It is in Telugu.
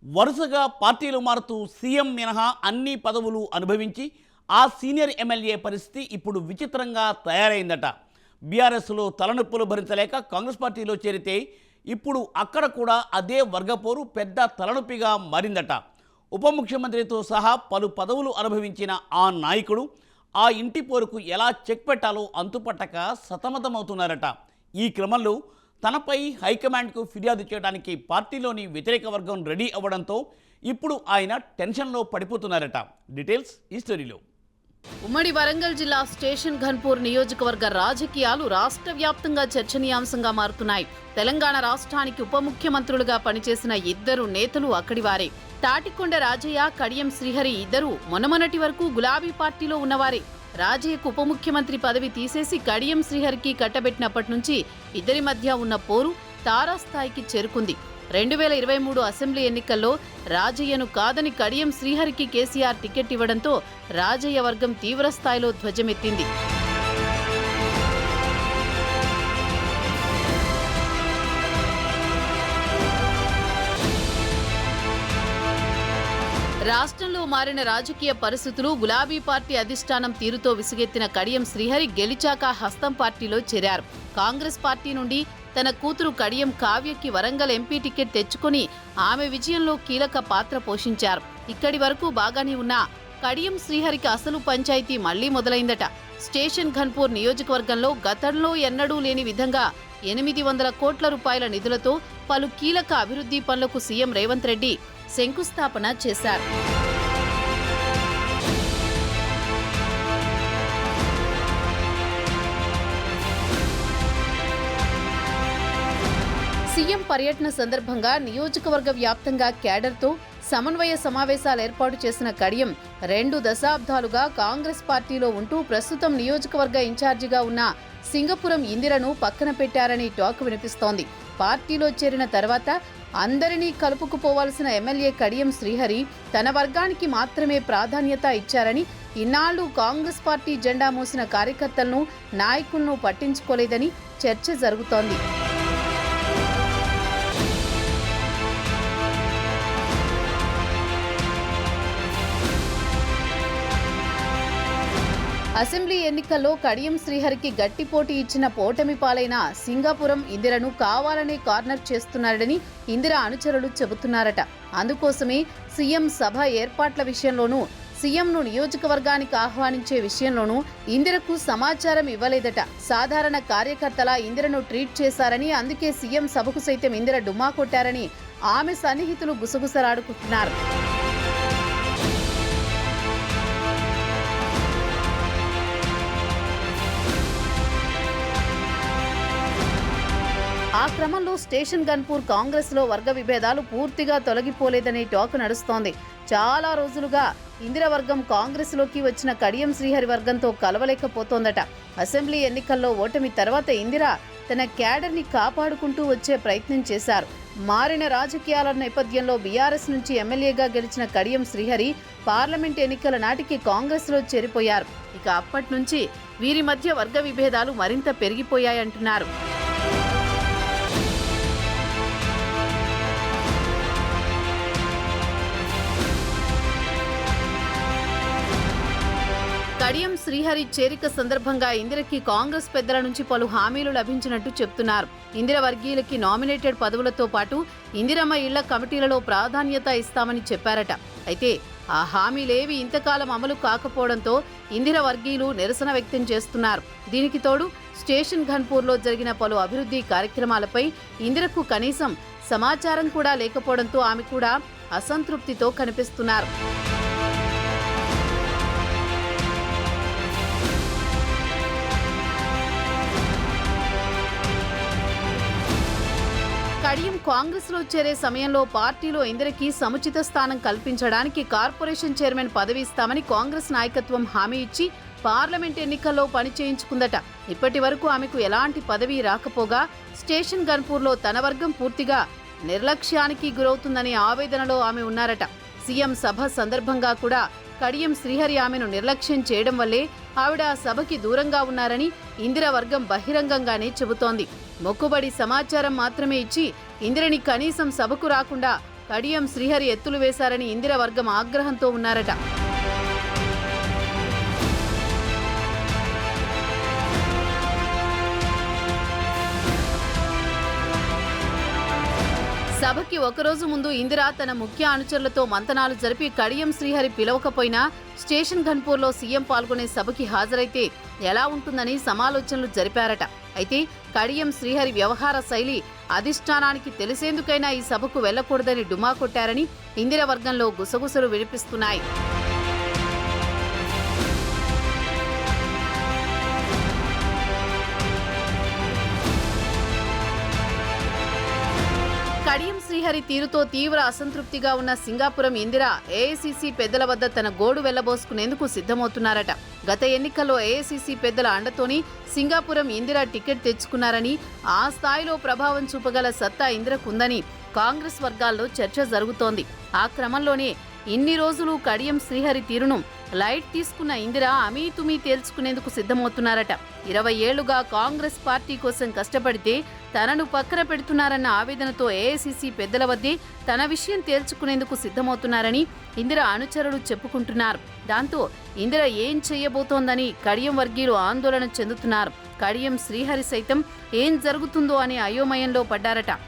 వరుసగా పార్టీలు మారుతూ సీఎం మినహా అన్ని పదవులు అనుభవించి ఆ సీనియర్ ఎమ్మెల్యే పరిస్థితి ఇప్పుడు విచిత్రంగా తయారైందట. బీఆర్ఎస్లో తలనొప్పులు భరించలేక కాంగ్రెస్ పార్టీలో చేరితే ఇప్పుడు అక్కడ కూడా అదే వర్గపోరు పెద్ద తలనొప్పిగా మారిందట. ఉప ముఖ్యమంత్రితో సహా పలు పదవులు అనుభవించిన ఆ నాయకుడు ఆ ఇంటి పోరుకు ఎలా చెక్ పెట్టాలో అంతుపట్టక సతమతమవుతున్నారట. ఈ క్రమంలో తనపై హైకమాండ్కు ఫిర్యాదు చేయడానికి పార్టీలోని వ్యతిరేక వర్గం రెడీ అవ్వడంతో ఇప్పుడు ఆయన టెన్షన్లో పడిపోతున్నారట. డీటెయిల్స్ ఈ స్టోరీలో. ఉమ్మడి వరంగల్ జిల్లా స్టేషన్ ఘన్పూర్ నియోజకవర్గ రాజకీయాలు రాష్ట్ర వ్యాప్తంగా చర్చనీయాంశంగా మారుతున్నాయి. తెలంగాణ రాష్ట్రానికి ఉప ముఖ్యమంత్రులుగా పనిచేసిన ఇద్దరు నేతలు అక్కడివారే. తాటికొండ రాజయ్య, కడియం శ్రీహరి ఇద్దరు మొన్నటి వరకు గులాబీ పార్టీలో ఉన్నవారే. రాజయ్యకు ఉప ముఖ్యమంత్రి పదవి తీసేసి కడియం శ్రీహరికి కట్టబెట్టినప్పటి నుంచి ఇద్దరి మధ్య ఉన్న పోరు తారాస్థాయికి చేరుకుంది. 2023 అసెంబ్లీ ఎన్నికల్లో రాజయ్యను కాదని కడియం శ్రీహరికి కేసీఆర్ టికెట్ ఇవ్వడంతో రాజయ్య వర్గం తీవ్రస్థాయిలో ధ్వజమెత్తింది. రాష్ట్రంలో మారిన రాజకీయ పరిస్థితులు, గులాబీ పార్టీ అధిష్టానం తీరుతో విసుగెత్తిన కడియం శ్రీహరి గెలిచాక హస్తం పార్టీలో చేరారు. కాంగ్రెస్ పార్టీ నుండి తన కూతురు కడియం కావ్యకి వరంగల్ ఎంపీ టికెట్ తెచ్చుకొని ఆమె విజయంలో కీలక పాత్ర పోషించారు. ఇక్కడి వరకు బాగానే ఉన్న కడియం శ్రీహరికి అసలు పంచాయతీ మళ్లీ మొదలైందట. స్టేషన్ ఘన్పూర్ నియోజకవర్గంలో గతంలో ఎన్నడూ లేని విధంగా 800 కోట్ల రూపాయల నిధులతో పలు కీలక అభివృద్ధి పనులకు సీఎం రేవంత్ రెడ్డి శంకుస్థాపన చేశారు. సీఎం పర్యటన సందర్భంగా నియోజకవర్గ వ్యాప్తంగా క్యాడర్తో సమన్వయ సమావేశాలు ఏర్పాటు చేసిన కడియం 2 దశాబ్దాలుగా కాంగ్రెస్ పార్టీలో ఉంటూ ప్రస్తుతం నియోజకవర్గ ఇన్ఛార్జిగా ఉన్న సింగపురం ఇందిరను పక్కన పెట్టారని టాక్ వినిపిస్తోంది. పార్టీలో చేరిన తర్వాత అందరినీ కలుపుకుపోవాల్సిన ఎమ్మెల్యే కడియం శ్రీహరి తన వర్గానికి మాత్రమే ప్రాధాన్యత ఇచ్చారని, ఇన్నాళ్లు కాంగ్రెస్ పార్టీ జెండా మోసిన కార్యకర్తలను, నాయకులను పట్టించుకోలేదని చర్చ జరుగుతోంది. అసెంబ్లీ ఎన్నికల్లో కడియం శ్రీహరికి గట్టి పోటీ ఇచ్చిన పోటమి పాలైన సింగపురం ఇందిరను కావాలనే కార్నర్ చేస్తున్నారని ఇందిర అనుచరులు చెబుతున్నారట. అందుకోసమే సీఎం సభ ఏర్పాట్ల విషయంలోనూ, సీఎంను నియోజకవర్గానికి ఆహ్వానించే విషయంలోనూ ఇందిరకు సమాచారం ఇవ్వలేదట. సాధారణ కార్యకర్తలా ఇందిరను ట్రీట్ చేశారని, అందుకే సీఎం సభకు సైతం ఇందిర డుమ్మా కొట్టారని ఆమె సన్నిహితులు గుసగుసలాడుకుంటున్నారు. ఆ క్రమంలో స్టేషన్ ఘన్పూర్ కాంగ్రెస్లో వర్గ విభేదాలు పూర్తిగా తొలగిపోలేదనే టాక్ నడుస్తోంది. చాలా రోజులుగా ఇందిర వర్గం కాంగ్రెస్లోకి వచ్చిన కడియం శ్రీహరి వర్గంతో కలవలేకపోతోందట. అసెంబ్లీ ఎన్నికల్లో ఓటమి తర్వాత ఇందిర తన క్యాడర్ని కాపాడుకుంటూ వచ్చే ప్రయత్నం చేశారు. మారిన రాజకీయాల నేపథ్యంలో బీఆర్ఎస్ నుంచి ఎమ్మెల్యేగా గెలిచిన కడియం శ్రీహరి పార్లమెంట్ ఎన్నికల నాటికి కాంగ్రెస్లో చేరిపోయారు. ఇక అప్పటి నుంచి వీరి మధ్య వర్గ విభేదాలు మరింత పెరిగిపోయాయంటున్నారు. కడియం శ్రీహరి చేరిక సందర్భంగా ఇందిరకి కాంగ్రెస్ పెద్దల నుంచి పలు హామీలు లభించినట్టు చెప్తున్నారు. ఇందిర వర్గీయులకి నామినేటెడ్ పదవులతో పాటు ఇందిరమ్మ ఇళ్ల కమిటీలలో ప్రాధాన్యత ఇస్తామని చెప్పారట. అయితే ఆ హామీలేవి ఇంతకాలం అమలు కాకపోవడంతో ఇందిర వర్గీయులు నిరసన వ్యక్తం చేస్తున్నారు. దీనికి తోడు స్టేషన్ ఘన్పూర్లో జరిగిన పలు అభివృద్ధి కార్యక్రమాలపై ఇందిరకు కనీసం సమాచారం కూడా లేకపోవడంతో ఆమె కూడా అసంతృప్తితో కనిపిస్తున్నారు. కడియం కాంగ్రెస్లో చేరే సమయంలో పార్టీలో ఇందిరకి సముచిత స్థానం కల్పించడానికి కార్పొరేషన్ చైర్మన్ పదవి ఇస్తామని కాంగ్రెస్ నాయకత్వం హామీ ఇచ్చి పార్లమెంట్ ఎన్నికల్లో పనిచేయించుకుందట. ఇప్పటి వరకు ఆమెకు ఎలాంటి పదవి రాకపోగా స్టేషన్ ఘన్పూర్లో తన వర్గం పూర్తిగా నిర్లక్ష్యానికి గురవుతుందనే ఆవేదనలో ఆమె ఉన్నారట. సీఎం సభ సందర్భంగా కూడా కడియం శ్రీహరి ఆమెను నిర్లక్ష్యం చేయడం వల్లే ఆవిడ ఆ సభకి దూరంగా ఉన్నారని ఇందిర వర్గం బహిరంగంగానే చెబుతోంది. మొక్కుబడి సమాచారం మాత్రమే ఇచ్చి ఇందిరని కనీసం సభకు రాకుండా కడియం శ్రీహరి ఎత్తులు వేశారని ఇందిర వర్గం ఆగ్రహంతో ఉన్నారట. సభకి ఒకరోజు ముందు ఇందిర తన ముఖ్య అనుచరులతో మంతనాలు జరిపి కడియం శ్రీహరి పిలవకపోయినా స్టేషన్ ఘన్పూర్లో సీఎం పాల్గొనే సభకి హాజరైతే ఎలా ఉంటుందని సమాలోచనలు జరిపారట. అయితే కడియం శ్రీహరి వ్యవహార శైలి అధిష్టానానికి తెలిసేందుకైనా ఈ సభకు వెళ్లకూడదని డుమా కొట్టారని ఇందిర వర్గంలో గుసగుసలు వినిపిస్తున్నాయి. కడియం శ్రీహరి తీరుతో తీవ్ర అసంతృప్తిగా ఉన్న సింగాపురం ఇందిర ఏఐసీసీ పెద్దల వద్ద తన గోడు వెళ్లబోసుకునేందుకు సిద్ధమవుతున్నారట. గత ఎన్నికల్లో ఏఐసీసీ పెద్దల అండతోని సింగాపురం ఇందిర టికెట్ తెచ్చుకున్నారని, ఆ స్థాయిలో ప్రభావం చూపగల సత్తా ఇందిరకుందని కాంగ్రెస్ వర్గాల్లో చర్చ జరుగుతోంది. ఆ క్రమంలోనే ఇన్ని రోజులు కడియం శ్రీహరి తీరును లైట్ తీసుకున్న ఇందిర అమీతుమీ తేల్చుకునేందుకు సిద్ధమవుతున్నారట. 20 ఏళ్లుగా కాంగ్రెస్ పార్టీ కోసం కష్టపడితే తనను పక్కన పెడుతున్నారన్న ఆవేదనతో ఏఐసీసీ పెద్దల వద్దే తన విషయం తేల్చుకునేందుకు సిద్ధమవుతున్నారని ఇందిర అనుచరులు చెప్పుకుంటున్నారు. దాంతో ఇందిర ఏం చేయబోతోందని కడియం వర్గీయులు ఆందోళన చెందుతున్నారు. కడియం శ్రీహరి సైతం ఏం జరుగుతుందో అనే అయోమయంలో పడ్డారట.